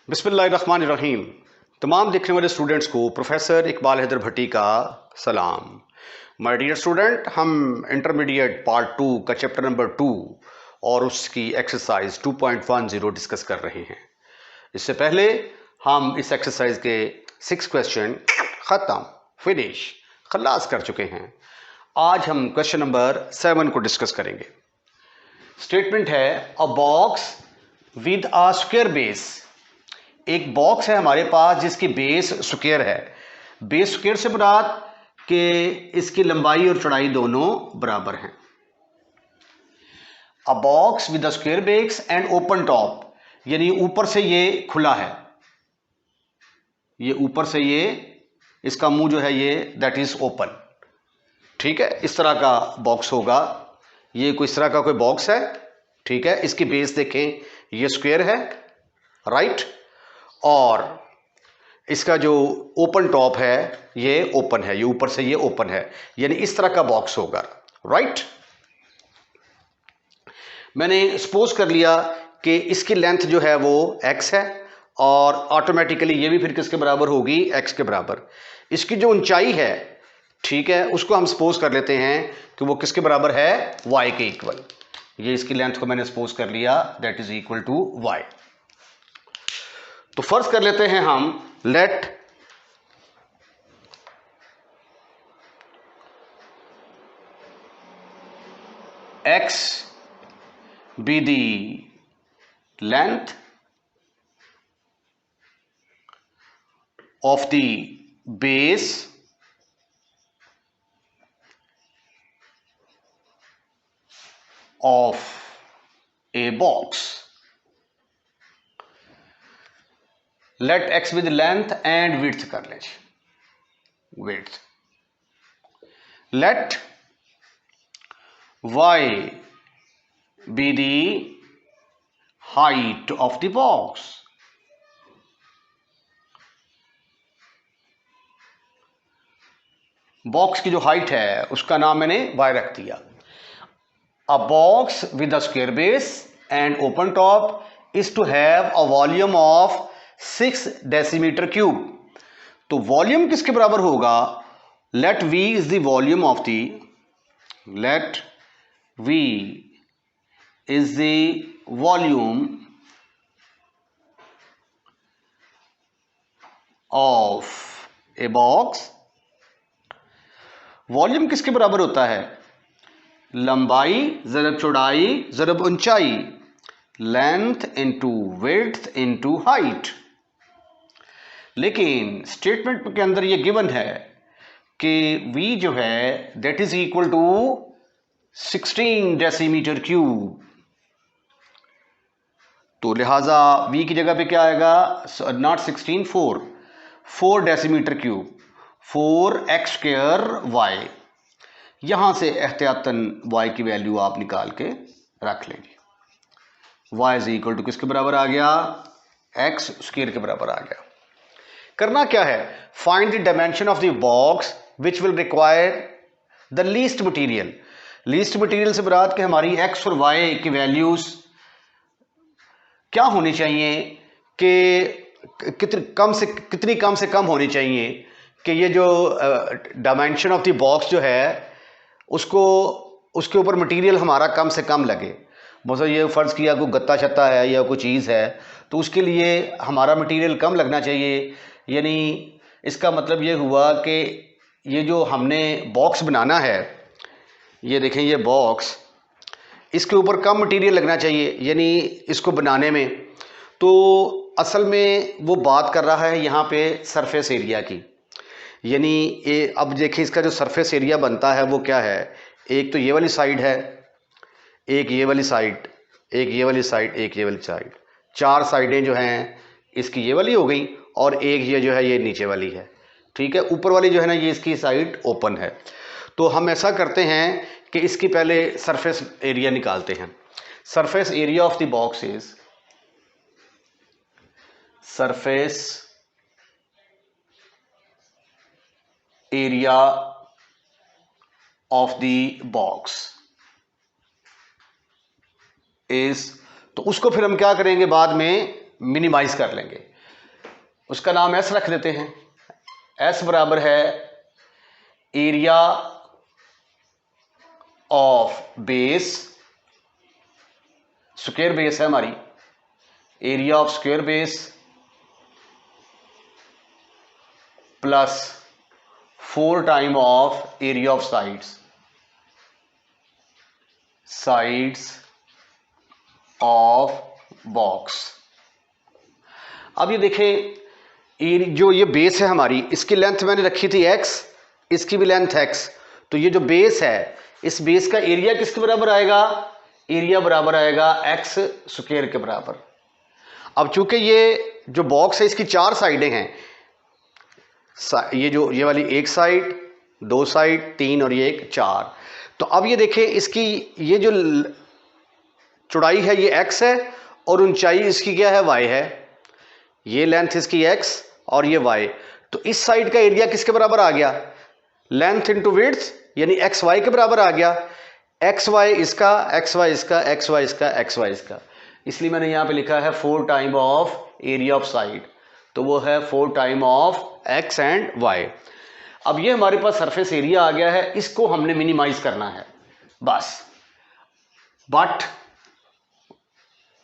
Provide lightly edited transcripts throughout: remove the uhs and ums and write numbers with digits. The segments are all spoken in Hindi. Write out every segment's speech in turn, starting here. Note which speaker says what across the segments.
Speaker 1: बिस्मिल्लाहिर्रहमानिर्रहीम। तमाम देखने वाले स्टूडेंट्स को प्रोफेसर इकबाल हैदर भट्टी का सलाम। माय डियर स्टूडेंट, हम इंटरमीडिएट पार्ट 2 का चैप्टर नंबर 2 और उसकी एक्सरसाइज 2.10 डिस्कस कर रहे हैं। इससे पहले हम इस एक्सरसाइज के 6 क्वेश्चन ख़त्म खलास कर चुके हैं। आज हम क्वेश्चन नंबर 7 को डिस्कस करेंगे। स्टेटमेंट है अ box with a square base. एक बॉक्स है हमारे पास जिसकी बेस स्क्वायर है। बेस स्क्वायर से मुराद कि इसकी लंबाई और चौड़ाई दोनों बराबर हैं। अ box with a square base and open top, यानी ऊपर से ये खुला है, ये ऊपर से ये इसका मुंह जो है ये दैट इज ओपन। ठीक है, इस तरह का बॉक्स होगा। ये कोई इस तरह का कोई बॉक्स है, ठीक है। इसकी बेस देखें, ये स्क्वायर है, राइट, और इसका जो ओपन टॉप है ये ओपन है, ये ऊपर से ये ओपन है, यानी इस तरह का बॉक्स होगा, राइट। मैंने सपोज कर लिया कि इसकी लेंथ जो है वो x है और ऑटोमेटिकली ये भी फिर किसके बराबर होगी, x के बराबर। इसकी जो ऊंचाई है, ठीक है, उसको हम सपोज कर लेते हैं कि वो किसके बराबर है, y के इक्वल। ये इसकी लेंथ को मैंने सपोज कर लिया that is equal to y। तो फर्ज कर लेते हैं हम, let x be the length of the base of a box. Let x be the length and width कर लें, width. Let y be the height of the box. Box की जो हाइट है उसका नाम मैंने y रख दिया। A box with a square base and open top is to have a volume of 6 decimetre cube. तो वॉल्यूम किसके बराबर होगा, let v is the volume of the, let v is the volume of a box. Volume किसके बराबर होता है, लंबाई ज़रब चौड़ाई ज़रब ऊंचाई, length into width into height. लेकिन स्टेटमेंट के अंदर ये गिवन है कि v जो है that is equal to 16 decimetre cube. तो लिहाजा v की जगह पे क्या आएगा, not 16, 4 decimetre cube, 4x square y। यहां से एहतियातन y की वैल्यू आप निकाल के रख लेंगे। y इज इक्वल टू किसके बराबर आ गया, x स्क्वायर के बराबर आ गया। करना क्या है, find the dimension of the box which will require the least material. Least material से मुराद कि हमारी x और y की वैल्यूज क्या होनी चाहिए, कि कितनी कम से कम होनी चाहिए कि ये जो डायमेंशन ऑफ द बॉक्स जो है उसको उसके ऊपर मटेरियल हमारा कम से कम लगे। मतलब ये फ़र्ज़ किया कोई गत्ता छत्ता है या कोई चीज़ है तो उसके लिए हमारा मटेरियल कम लगना चाहिए। यानी इसका मतलब ये हुआ कि ये जो हमने बॉक्स बनाना है, ये देखें ये बॉक्स, इसके ऊपर कम मटेरियल लगना चाहिए यानी इसको बनाने में। तो असल में वो बात कर रहा है यहाँ पे सरफेस एरिया की, यानी ये अब देखिए इसका जो सरफेस एरिया बनता है वो क्या है, एक तो ये वाली साइड है, एक ये वाली साइड, एक ये वाली साइड, एक ये वाली साइड, 4 साइडें जो हैं इसकी ये वाली हो गई और एक ये जो है ये नीचे वाली है। ठीक है, ऊपर वाली जो है ना ये इसकी साइड ओपन है। तो हम ऐसा करते हैं कि इसकी पहले सरफेस एरिया निकालते हैं। Surface area of the box is, surface area of the box is, तो उसको फिर हम क्या करेंगे बाद में मिनिमाइज कर लेंगे। उसका नाम एस रख देते हैं। एस बराबर है area of base, square base है हमारी, area of square base plus 4 time of area of sides of box. अब ये देखें, जो ये बेस है हमारी, इसकी लेंथ मैंने रखी थी x, इसकी भी लेंथ x, तो ये जो बेस है, इस बेस का एरिया किसके बराबर आएगा? एरिया बराबर आएगा x स्क्वायर के बराबर। अब चूंकि ये जो बॉक्स है इसकी 4 साइडें हैं, ये वाली एक साइड, 2 साइड, 3 और ये एक 4। तो अब ये देखें, इसकी ये जो चौड़ाई है ये x है और ऊंचाई इसकी क्या है? y है। ये लेंथ इसकी x और ये y, तो इस साइड का एरिया किसके बराबर आ गया? लेंथ इंटू विड्थ, यानी एक्स वाई के बराबर आ गया। एक्स वाई इसका, एक्स वाई इसका, एक्स वाई इसका, एक्स वाई इसका, इसलिए मैंने यहां पे लिखा है 4 time of area of side, तो वो है 4 time of X and Y. अब ये हमारे पास सरफेस एरिया आ गया है, इसको हमने मिनिमाइज करना है बस। बट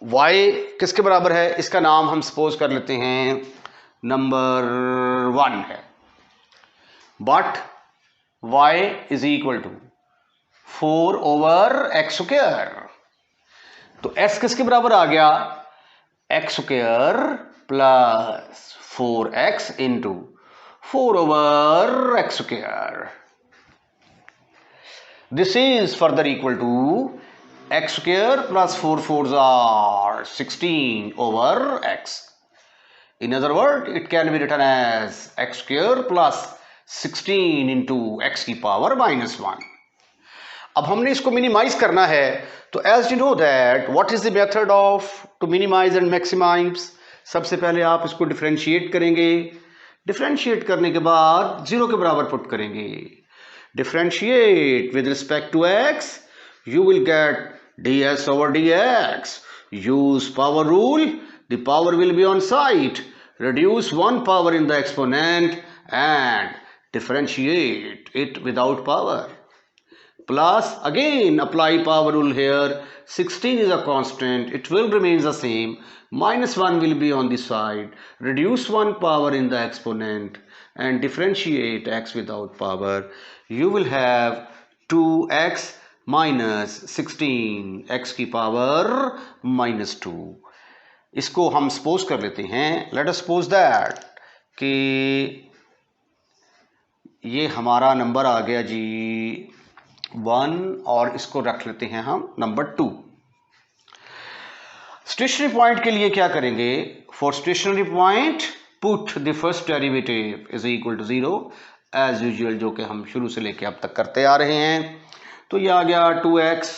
Speaker 1: y किसके बराबर है? इसका नाम हम सपोज कर लेते हैं नंबर 1 है। But y is equal to 4 over x square, तो s किसके बराबर आ गया? X square plus 4x into 4 over x square. This is further equal to x square plus 4 4s are 16 over x. In other words, it can be written as x square plus 16 into x की पावर -1। अब हमने इसको मिनिमाइज करना है, तो as you know that what is the method of to minimise and maximise? सबसे पहले आप इसको डिफरेंशिएट करेंगे, डिफरेंशिएट करने के बाद 0 के बराबर पुट करेंगे। Differentiate with respect to x, you will get ds over dx. Use power rule, the power will be on side. Reduce one power in the exponent and differentiate it without power. Plus again apply power rule here. 16 is a constant, it will remain the same. -1 will be on the side. Reduce one power in the exponent and differentiate x without power. You will have 2x minus 16 x की पावर -2। इसको हम सपोज कर लेते हैं, लेट अस सपोज दैट कि ये हमारा नंबर आ गया जी 1 और इसको रख लेते हैं हम नंबर 2। स्टेशनरी पॉइंट के लिए क्या करेंगे? For stationary point put the first derivative is equal to 0 as usual, जो कि हम शुरू से लेके अब तक करते आ रहे हैं। तो ये आ गया 2x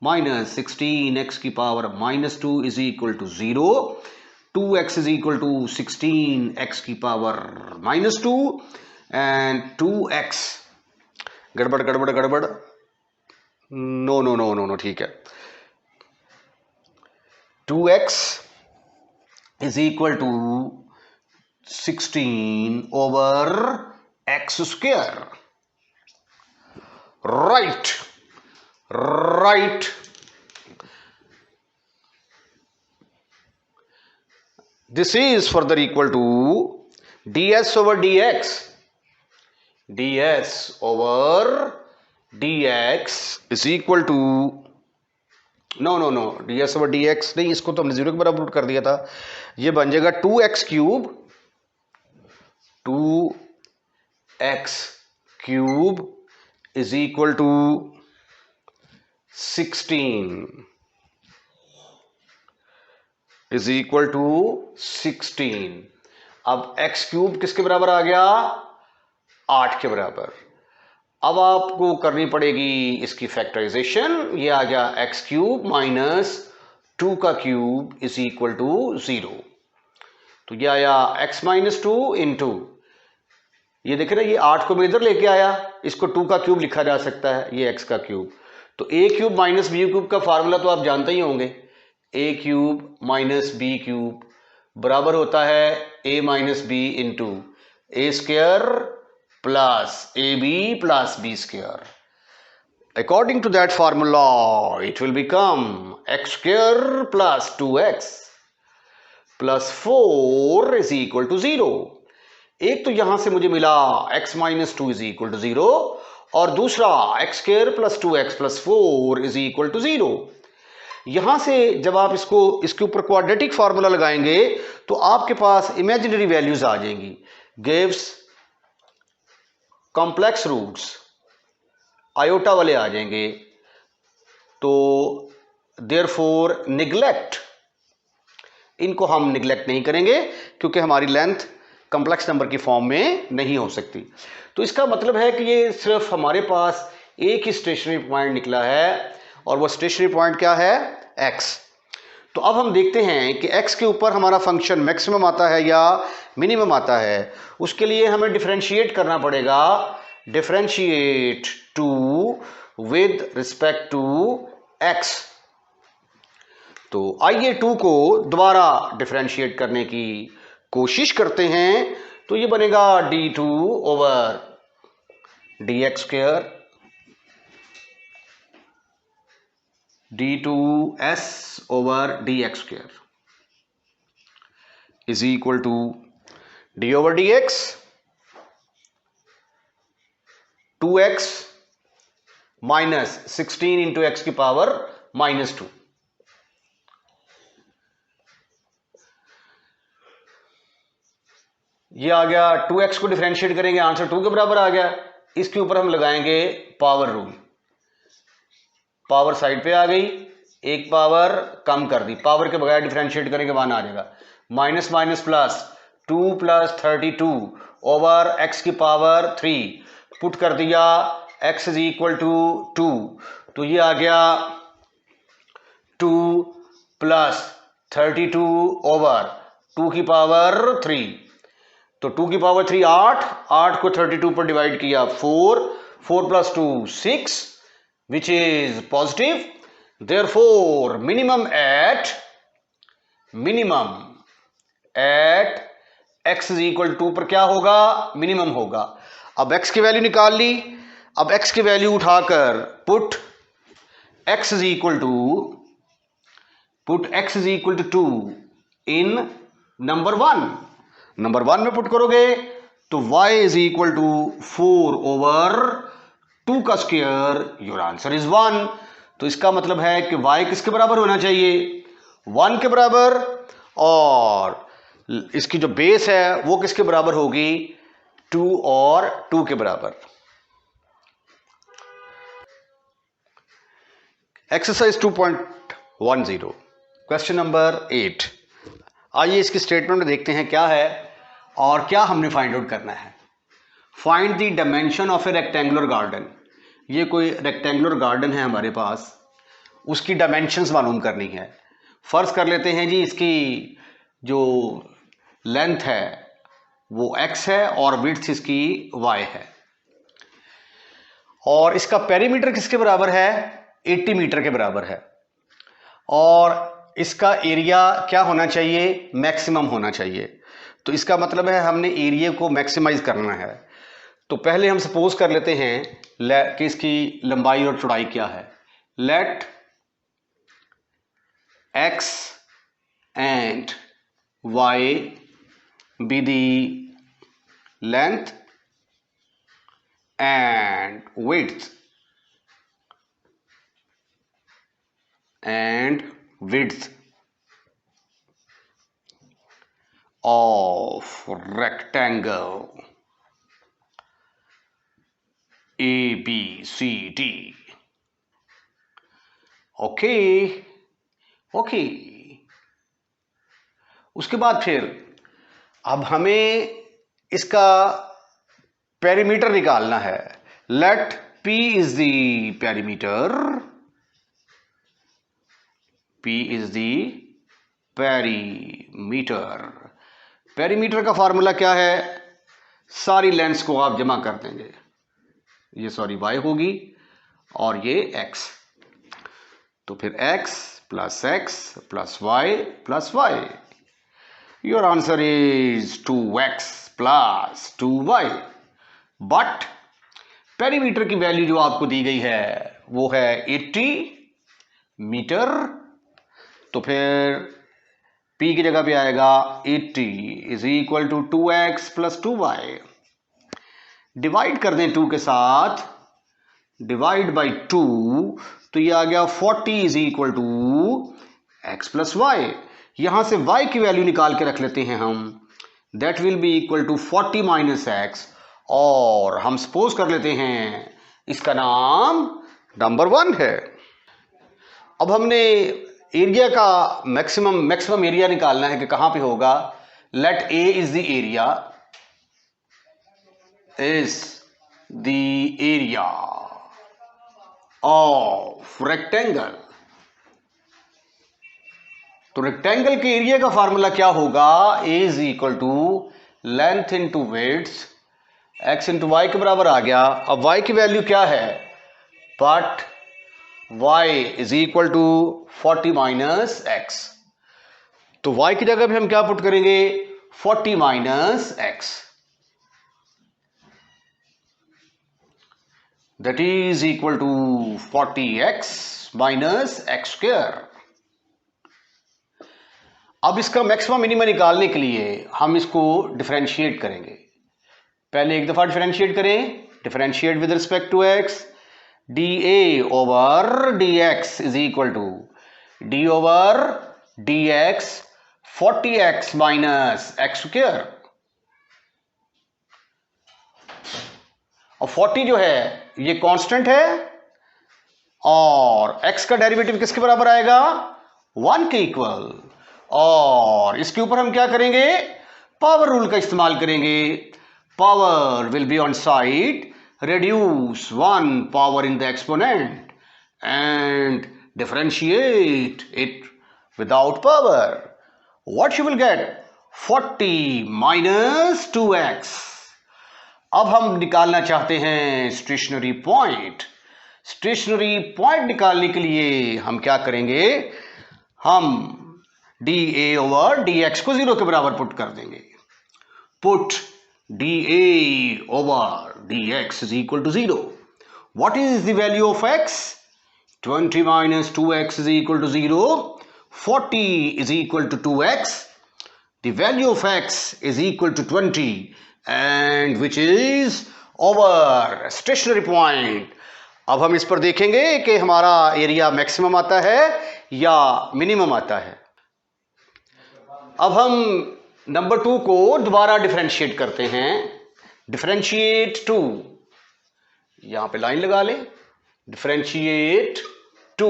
Speaker 1: माइनस 16x की power -2 is equal to 0। 2x is equal to 16x की पावर -2 एंड 2x, गड़बड़ गड़बड़ गड़बड़, no no no no no, ठीक है। 2x is equal to 16 over x square, right right this is further equal to ds over dx, ds over dx is equal to no no no, ds over dx नहीं, इसको तो हमने 0 के बराबर पुट कर दिया था। ये बन जाएगा 2x cube, 2x cube is equal to 16 is equal to 16। अब x क्यूब किसके बराबर आ गया? 8 के बराबर। अब आपको करनी पड़ेगी इसकी फैक्टराइजेशन। ये आ गया x क्यूब माइनस 2 का क्यूब इज इक्वल टू 0। तो ये आया x माइनस 2 इंटू, ये देख रहे हैं, ये 8 को मैं इधर लेके आया, इसको 2 का क्यूब लिखा जा सकता है, ये x का क्यूब। तो a cube minus B cube का फार्मूला तो आप जानते ही होंगे, a cube minus B cube बराबर होता है a minus B into A square plus A B plus B square. According to that formula, it will become x square plus 2x plus 4 is equal to 0. एक तो यहां से मुझे मिला x minus 2 is equal to 0 और दूसरा x square plus 2x plus 4 is equal to 0. यहां से जब आप इसके ऊपर क्वाड्रेटिक फार्मूला लगाएंगे तो आपके पास इमेजिनरी वैल्यूज आ जाएंगी. गिव्स कॉम्प्लेक्स रूट्स आयोटा वाले आ जाएंगे. तो देयरफॉर निग्लेक्ट, इनको हम निग्लेक्ट नहीं करेंगे क्योंकि हमारी लेंथ कॉम्प्लेक्स नंबर की फॉर्म में नहीं हो सकती. तो इसका मतलब है कि ये सिर्फ हमारे पास एक ही स्टेशनरी पॉइंट निकला है और वो स्टेशनरी पॉइंट क्या है, x. तो अब हम देखते हैं कि x के ऊपर हमारा फंक्शन मैक्सिमम आता है या मिनिमम आता है. उसके लिए हमें डिफरेंशिएट करना पड़ेगा. Differentiate 2 with respect to x. तो आइए 2 को दोबारा डिफरेंशिएट करने की कोशिश करते हैं. तो ये बनेगा d2 over dx square d2s over dx square is equal to d over dx 2x minus 16 into x की पावर माइनस 2. ये आ गया. 2x को डिफरेंशिएट करेंगे, आंसर 2 के बराबर आ गया. इसके ऊपर हम लगाएंगे पावर रूल. पावर साइड पे आ गई, एक पावर कम कर दी. पावर के बगैर डिफरेंशिएट करेंगे 1 आ जाएगा. Minus minus plus 2 plus 32 over x की पावर 3. पुट कर दिया x इज इक्वल टू 2. तो ये आ गया 2 प्लस 32 ओवर 2 की पावर 3. तो 2 की पावर 3 8 को 32 पर डिवाइड किया 4 plus 2 6 which is positive. Therefore minimum at x is equal to 2 पर क्या होगा, मिनिमम होगा. अब x की वैल्यू निकाल ली. अब x की वैल्यू उठाकर put x is equal to 2 in number 1. Number 1 में पुट करोगे तो y is equal to 4 over 2 का स्क्वायर. Your answer is 1. तो इसका मतलब है कि y किसके बराबर होना चाहिए, 1 के बराबर. और इसकी जो बेस है वो किसके बराबर होगी, 2 और 2 के बराबर. Exercise 2.10 question number 8. आइए इसकी स्टेटमेंट में देखते हैं क्या है और क्या हमने फाइंड आउट करना है. Find the dimension of A rectangular garden. ये कोई रेक्टेंगुलर गार्डन है हमारे पास, उसकी डायमेंशंस मालूम करनी है. फर्ज कर लेते हैं जी इसकी जो लेंथ है वो x है और विड्थ इसकी y है. और इसका पेरीमीटर किसके बराबर है, 80 मीटर के बराबर है. और इसका एरिया क्या होना चाहिए, मैक्सिमम होना चाहिए. तो इसका मतलब है हमने एरिया को मैक्सिमाइज करना है. तो पहले हम सपोज कर लेते हैं कि इसकी लंबाई और चौड़ाई क्या है. Let x and y be the length and width of rectangle ABCD. Okay. उसके बाद फिर अब हमें इसका पेरीमीटर निकालना है. Let P is the perimeter. Perimeter का फॉर्मूला क्या है, सारी लेंथ्स को आप जमा कर देंगे. ये y होगी और ये x. तो फिर x plus y. Your answer is 2x plus 2y। But perimeter की वैल्यू जो आपको दी गई है वो है 80 मीटर, तो फिर p की जगह पे आएगा 80 is equal to 2x plus 2y। Divide कर दें 2 के साथ, डिवाइड बाई 2, तो ये आ गया 40 is equal to x plus y. यहां से y की वैल्यू निकाल के रख लेते हैं हम, that will be equal to 40 minus x, और हम सपोज कर लेते हैं इसका नाम नंबर 1 है। अब हमने एरिया का मैक्सिमम एरिया निकालना है कि कहां पे होगा। Let A is the area of rectangle. तो रेक्टेंगल के एरिया का फार्मूला क्या होगा, A is equal to length into width, X into Y के बराबर आ गया। अब वाई की वैल्यू क्या है, but y is equal to 40 minus x. तो वाई की जगह पे हम क्या पुट करेंगे, 40 minus x, that is equal to 40x minus x square. अब इसका मैक्सिमम मिनिमम निकालने के लिए हम इसको डिफरेंशिएट करेंगे। पहले एक दफा डिफरेंशिएट करें, differentiate with respect to x, dA over dx is equal to d over dx 40x minus x square. और 40 जो है ये कांस्टेंट है, और x का डेरिवेटिव किसके बराबर आएगा, 1 के इक्वल। और इसके ऊपर हम क्या करेंगे, पावर रूल का इस्तेमाल करेंगे। Power will be on side, reduce 1 power in the exponent and differentiate it without power. What you will get, 40 minus 2x। अब हम निकालना चाहते हैं स्टेशनरी पॉइंट। स्टेशनरी पॉइंट निकालने के लिए हम क्या करेंगे, हम dA ओवर dx को 0 के बराबर पुट कर देंगे। Put dA over dx is equal to 0. What is the value of x? 20 minus 2x is equal to 0. 40 is equal to 2x. The value of x is equal to 20, and which is over stationary point. अब हम इस पर देखेंगे कि हमारा एरिया मैक्सिमम आता है या मिनिमम आता है। अब हम नंबर 2 को दोबारा डिफरेंशिएट करते हैं। डिफरेंशिएट 2, यहां पे लाइन लगा लें, differentiate 2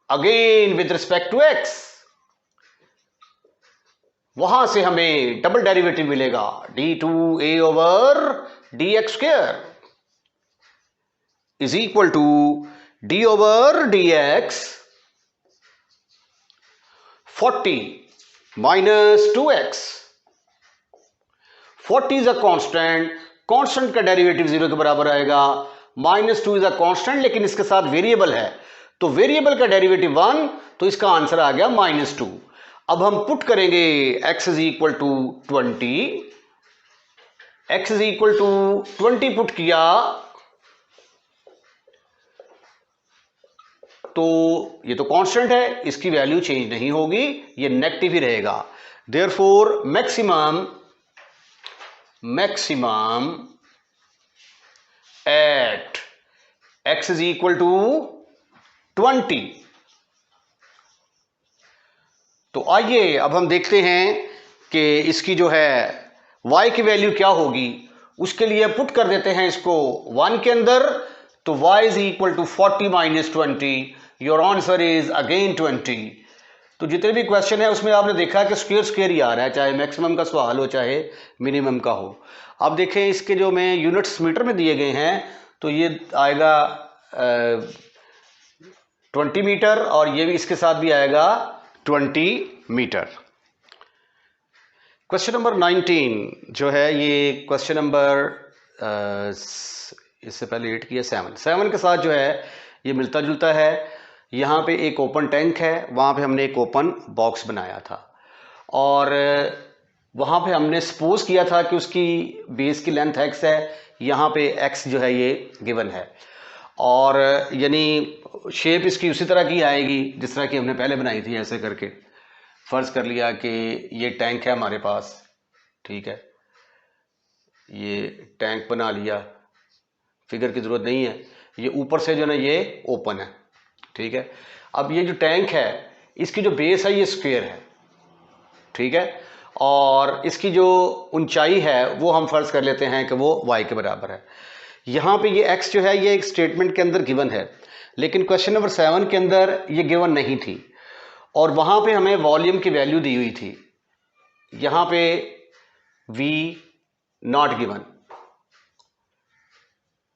Speaker 1: again with respect to x। वहां से हमें डबल डेरिवेटिव मिलेगा, d2a over dx square is equal to d over dx 40 minus 2x। 40 is a constant, constant का डेरिवेटिव 0 के बराबर आएगा। माइनस 2 इज अ कांस्टेंट, लेकिन इसके साथ वेरिएबल है, तो वेरिएबल का डेरिवेटिव 1, तो इसका आंसर आ गया माइनस 2। अब हम पुट करेंगे x is equal to 20, x is equal to 20 put किया तो ये तो कांस्टेंट है, इसकी वैल्यू चेंज नहीं होगी, ये नेगेटिव ही रहेगा। Therefore maximum at x is equal to 20। तो आइए अब हम देखते हैं कि इसकी जो है y की वैल्यू क्या होगी। उसके लिए पुट कर देते हैं इसको 1 के अंदर, तो y is equal to 40 minus 20। Your answer is again 20। तो जितने भी क्वेश्चन है उसमें आपने देखा कि स्क्वायर ही आ रहा है, चाहे मैक्सिमम का सवाल हो चाहे मिनिमम का हो। अब देखें इसके जो में यूनिट्स मीटर में दिए गए हैं, तो ये आएगा 20 मीटर, और ये भी इसके साथ भी आएगा 20 मीटर। क्वेश्चन नंबर 19 जो है, ये क्वेश्चन नंबर इससे पहले 8 किया, 7 के साथ जो है ये मिलता जुलता है। यहाँ पे एक ओपन टैंक है, वहाँ पे हमने एक ओपन बॉक्स बनाया था। और वहाँ पे हमने सपोज किया था कि उसकी बेस की लेंथ x है, यहाँ पे x जो है ये गिवन है, और यानी शेप इसकी उसी तरह की आएगी जिस तरह की हमने पहले बनाई थी। ऐसे करके फ़र्ज़ कर लिया कि ये टैंक है हमारे पास, ठीक है, ये टैंक बना लिया, फिगर की ज़रूरत नहीं है, ये ऊपर से जो ना ये ओपन है, ठीक है। अब ये जो टैंक है इसकी जो बेस है ये स्क्वायर है, ठीक है, और इसकी जो ऊंचाई है वो हम फर्ज कर लेते हैं कि वो y के बराबर है। यहाँ पे ये x जो है ये एक स्टेटमेंट के अंदर गिवन है, लेकिन क्वेश्चन नंबर 7 के अंदर ये गिवन नहीं थी, और वहाँ पे हमें वॉल्यूम की वैल्यू दी हुई थी, यहाँ पे v नॉट गिवन।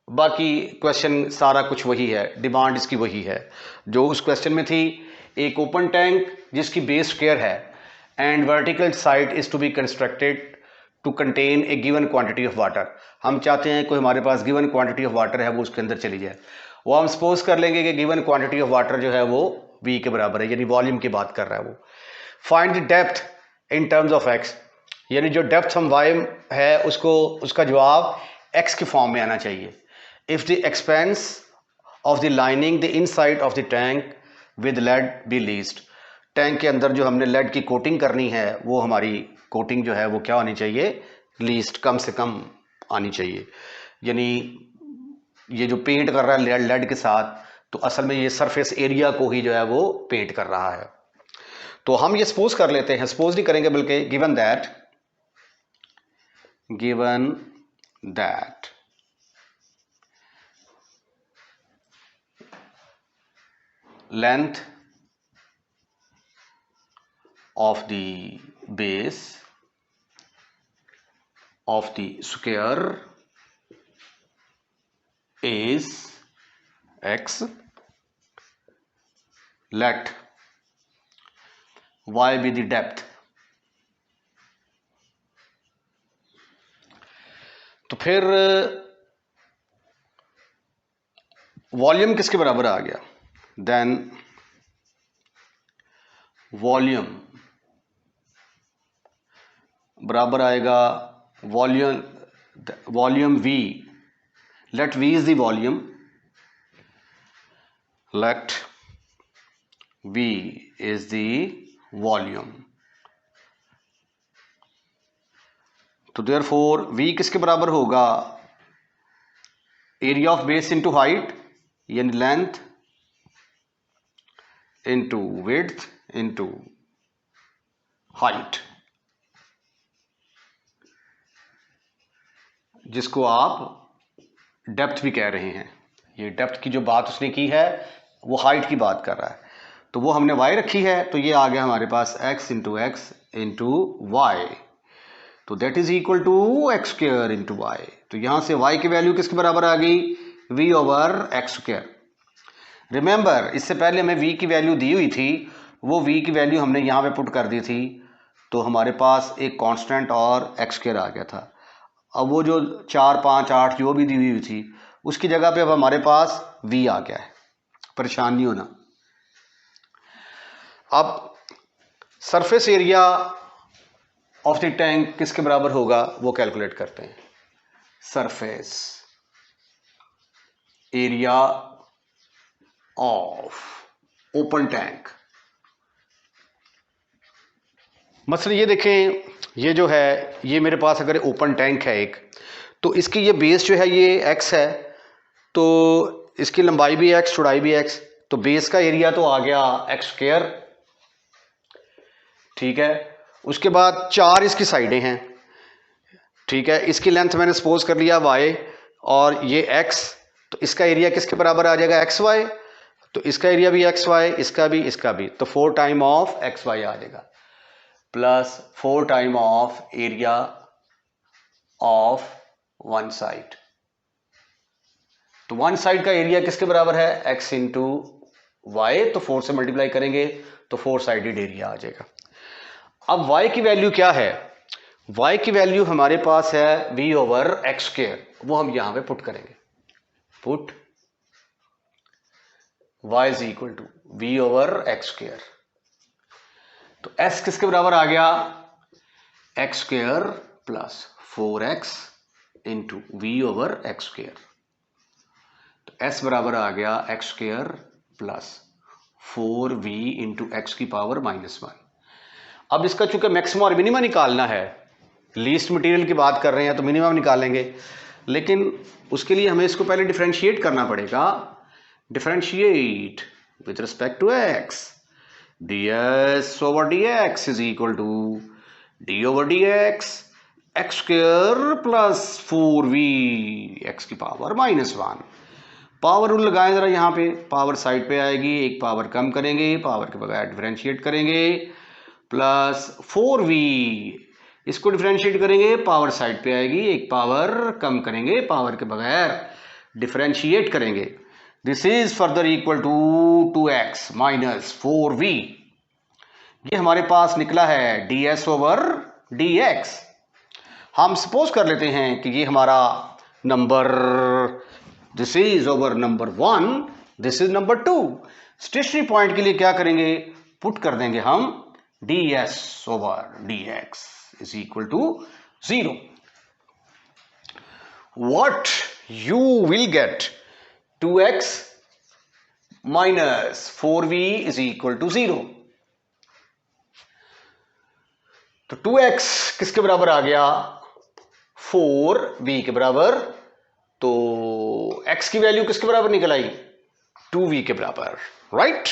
Speaker 1: बाकी क्वेश्चन सारा कुछ वही है, डिमांड इसकी वही है जो उस क्वेश्चन में थी। एक ओपन टैंक जिसकी बेस स्क्वायर है and vertical side is to be constructed to contain a given quantity of water. हम चाहते हैं कोई हमारे पास गिवन क्वांटिटी ऑफ वाटर है वो उसके अंदर चली जाए, वो हम सपोज कर लेंगे कि गिवन क्वांटिटी ऑफ वाटर जो है वो v के बराबर है, यानी वॉल्यूम की बात कर रहा है वो। Find the depth in terms of x, यानी जो डेप्थ हम y है उसको उसका जवाब x के फॉर्म में आना चाहिए। If the expense of the lining the inside of the tank with lead be least, tank के अंदर जो हमने लेड की कोटिंग करनी है वो हमारी कोटिंग जो है वो क्या होनी चाहिए, लीस्ट, कम से कम आनी चाहिए। यानी ये जो पेंट कर रहा है लेड के साथ, तो असल में ये सरफेस एरिया को ही जो है वो पेंट कर रहा है। तो हम ये सपोज कर लेते हैं, सपोज नहीं करेंगे बल्कि given that length of the base of the square is x, let y be the depth। तो फिर वॉल्यूम किसके बराबर आ गया, देन वॉल्यूम बराबर आएगा volume v, let v is the volume, let v is the volume. तो देयरफॉर v किसके बराबर होगा, area of base into height, यानी length into width into height, जिसको आप डेप्थ भी कह रहे हैं। ये डेप्थ की जो बात उसने की है वो हाइट की बात कर रहा है, तो वो हमने y रखी है, तो ये आ गया हमारे पास x इंटू वाई, तो that is equal to x square into y. तो यहां से y की वैल्यू किसके बराबर आ गई, v over x square. Remember इससे पहले हमें v की वैल्यू दी हुई थी, वो v की वैल्यू हमने यहाँ पे पुट कर दी थी, तो हमारे पास एक कांस्टेंट और एक्स स्क्वायर आ गया था। अब वो जो 4, 5, 8 जो भी दी हुई थी उसकी जगह पे अब हमारे पास v आ गया है, परेशान नहीं होना। अब surface area of the tank किसके बराबर होगा वो कैलकुलेट करते हैं। Surface area of open tank, मसलन ये देखें, ये जो है ये मेरे पास अगर ओपन टैंक है एक, तो इसकी ये बेस जो है ये x है, तो इसकी लंबाई भी x, चौड़ाई भी x, तो बेस का एरिया तो आ गया एक्स स्क्वायर, ठीक है। उसके बाद 4 इसकी साइडें हैं, ठीक है। इसकी लेंथ मैंने सपोज कर लिया y, और ये x, तो इसका एरिया किसके बराबर आ जाएगा, एक्स वाई, तो इसका एरिया भी एक्स वाई, इसका भी, तो 4 टाइम ऑफ एक्स वाई आ जाएगा, plus 4 time of area of one side. तो वन साइड का एरिया किसके बराबर है, x इंटू वाई, तो 4 से मल्टीप्लाई करेंगे तो 4 साइडेड एरिया आ जाएगा। अब y की वैल्यू क्या है, y की वैल्यू हमारे पास है v ओवर एक्स स्क्वायर, वो हम यहां पे पुट करेंगे, put y is equal to v over x square. तो s किसके बराबर आ गया, x square plus 4x into v over x square. तो s बराबर आ गया x square plus 4v into x की पावर -1। अब इसका चूंकि मैक्सिमम और मिनिमम निकालना है, लीस्ट मटेरियल की बात कर रहे हैं तो मिनिमम निकालेंगे, लेकिन उसके लिए हमें इसको पहले डिफरेंशिएट करना पड़ेगा। Differentiate with respect to x, ds over dx is equal to d over dx x square plus 4v x की पावर -1। पावर रूल लगाएं जरा, यहाँ पे पावर साइड पे आएगी, एक पावर कम करेंगे, पावर के बगैर डिफरेंशिएट करेंगे, प्लस 4v, इसको डिफरेंशिएट करेंगे, पावर साइड पे आएगी, एक पावर कम करेंगे, पावर के बगैर डिफरेंशिएट करेंगे। This is further equal to 2x minus 4v। ये हमारे पास निकला है ds ओवर dx। हम सपोज कर लेते हैं कि ये हमारा number, this is over number 1, this is number 2। Stationary point के लिए क्या करेंगे, पुट कर देंगे हम ds over dx is equal to 0। What you will get, 2x minus 4v is equal to 0। तो 2x किसके बराबर आ गया, 4v के बराबर। तो x की वैल्यू किसके बराबर निकल आई, 2v के बराबर, राइट।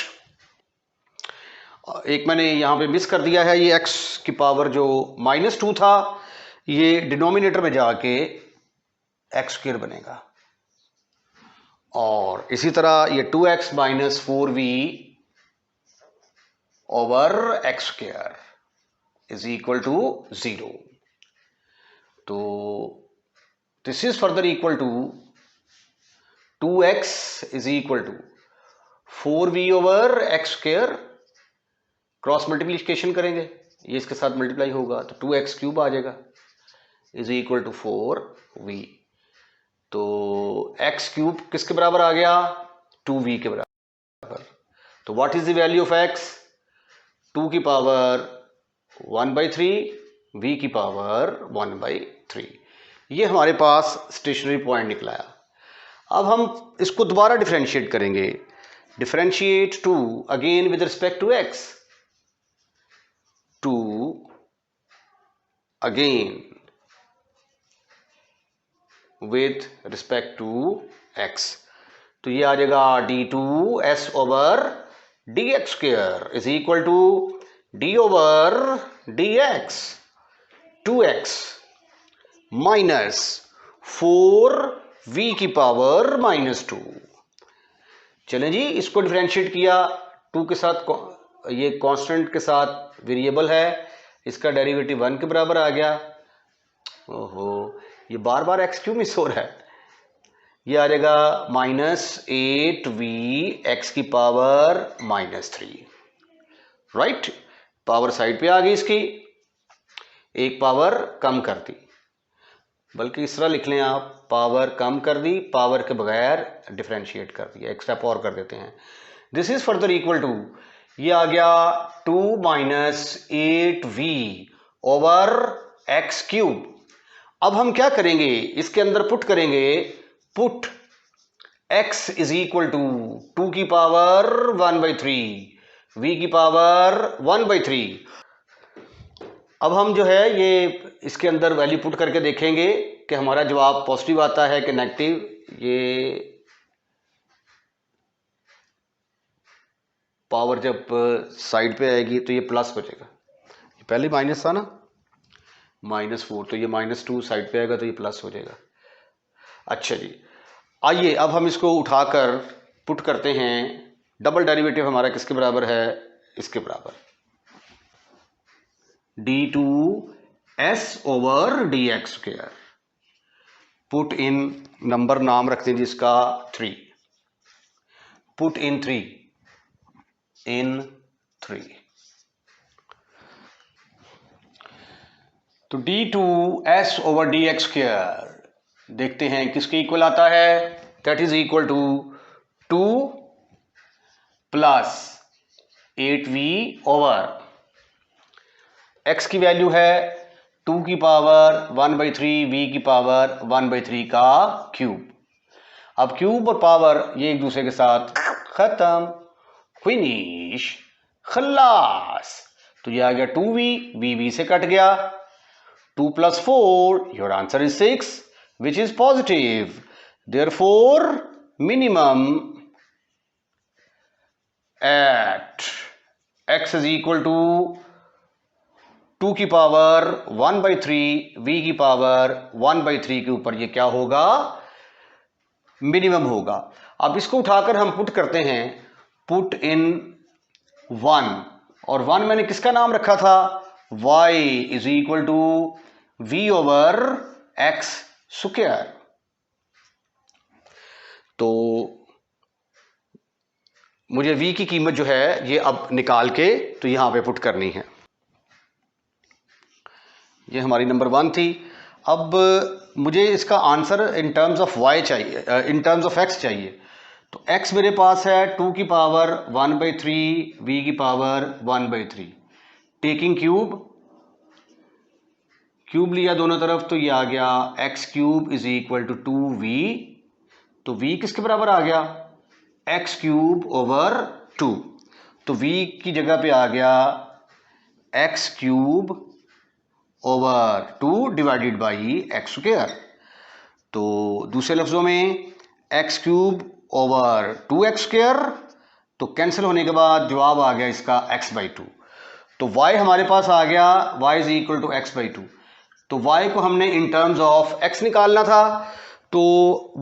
Speaker 1: एक मैंने यहां पे मिस कर दिया है, ये x की पावर जो -2 था, ये डिनोमिनेटर में जाके एक्स स्क्वायर बनेगा, और इसी तरह ये 2x minus 4v over x square is equal to 0। तो this is further equal to 2x is equal to 4v over x square, cross multiplication करेंगे, ये इसके साथ मल्टीप्लाई होगा तो 2x क्यूब आ जाएगा, इज इक्वल टू 4v। तो x क्यूब किसके बराबर आ गया, 2v के बराबर। तो what is the value of x, 2 की पावर 1/3, v की पावर 1/3। ये हमारे पास स्टेशनरी पॉइंट निकलाया। अब हम इसको दोबारा डिफरेंशिएट करेंगे, differentiate 2 again with respect to x, 2 again with respect to x। तो ये आ जाएगा d2s over dx square is equal to d over dx 2x minus 4v की पावर -2। चलें जी, इसको डिफरेंशिएट किया 2 के साथ, ये कांस्टेंट के साथ वेरिएबल है, इसका डेरिवेटिव 1 के बराबर आ गया। ओहो, ये बार बार x क्यों मिस हो रहा है, ये आ जाएगा -8v x की पावर -3, राइट। पावर साइड पे आ गई इसकी, एक पावर कम कर दी, बल्कि इस तरह लिख लें आप, पावर कम कर दी, पावर के बगैर डिफरेंशिएट कर दिया, एक स्टेप और कर देते हैं। This is further equal to, ये आ गया 2 minus 8v over x cube. अब हम क्या करेंगे, इसके अंदर पुट करेंगे, put x is equal to 2 की पावर 1/3, v की पावर 1/3। अब हम जो है ये इसके अंदर वैल्यू पुट करके देखेंगे कि हमारा जवाब पॉजिटिव आता है कि नेगेटिव। ये पावर जब साइड पे आएगी तो ये प्लस बचेगा, ये पहले माइनस था ना, -4, तो ये -2 साइड पे आएगा तो ये प्लस हो जाएगा। अच्छा जी, आइए अब हम इसको उठाकर पुट करते हैं, डबल डेरिवेटिव हमारा किसके बराबर है, इसके बराबर, d2s over dx square. Put in, number नाम रखते हैं जिसका 3, पुट इन 3 तो d2s ओवर dx स्क्वायर देखते हैं किसके इक्वल आता है, that is equal to 2 plus 8v over x की वैल्यू है 2 की पावर 1/3 v की पावर 1/3 का क्यूब। अब क्यूब और पावर ये एक दूसरे के साथ खत्म, फिनिश, खल्लास। तो ये आ गया 2v, v से कट गया, 2 + 4, your answer is 6 which is positive. Therefore minimum at x is equal to 2 की पावर 1/3 v की पावर 1/3 के ऊपर ये क्या होगा, मिनिमम होगा। अब इसको उठाकर हम पुट करते हैं, पुट इन 1, और 1 मैंने किसका नाम रखा था, y is equal to v/x²। तो मुझे v की कीमत जो है ये अब निकाल के तो यहां पे पुट करनी है। ये हमारी नंबर 1 थी। अब मुझे इसका answer in terms of y चाहिए, इन टर्म्स ऑफ x चाहिए। तो x मेरे पास है 2 की पावर 1/3 v की पावर 1/3, टेकिंग क्यूब लिया दोनों तरफ, तो ये आ गया x³ is equal to 2v। तो v किसके बराबर आ गया, x³/2। तो v की जगह पे आ गया x³/2 डिवाइडेड बाई x²। तो दूसरे लफ्जों में x³/2x², तो कैंसिल होने के बाद जवाब आ गया इसका x/2। तो y हमारे पास आ गया y is equal to x/2। तो y को हमने इन टर्म्स ऑफ x निकालना था। तो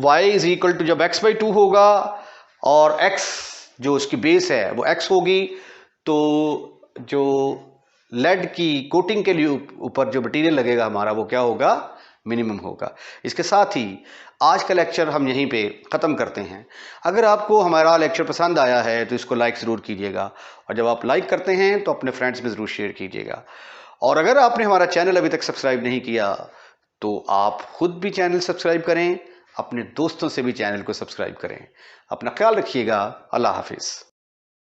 Speaker 1: y इज इक्वल टू जब x/2 होगा और x जो उसकी बेस है वो x होगी, तो जो लेड की कोटिंग के लिए ऊपर जो मटेरियल लगेगा हमारा वो क्या होगा, मिनिमम होगा। इसके साथ ही आज का लेक्चर हम यहीं पे ख़त्म करते हैं। अगर आपको हमारा लेक्चर पसंद आया है तो इसको लाइक ज़रूर कीजिएगा, और जब आप लाइक करते हैं तो अपने फ्रेंड्स में ज़रूर शेयर कीजिएगा। और अगर आपने हमारा चैनल अभी तक सब्सक्राइब नहीं किया तो आप खुद भी चैनल सब्सक्राइब करें, अपने दोस्तों से भी चैनल को सब्सक्राइब करें। अपना ख्याल रखिएगा। अल्लाह हाफिज़।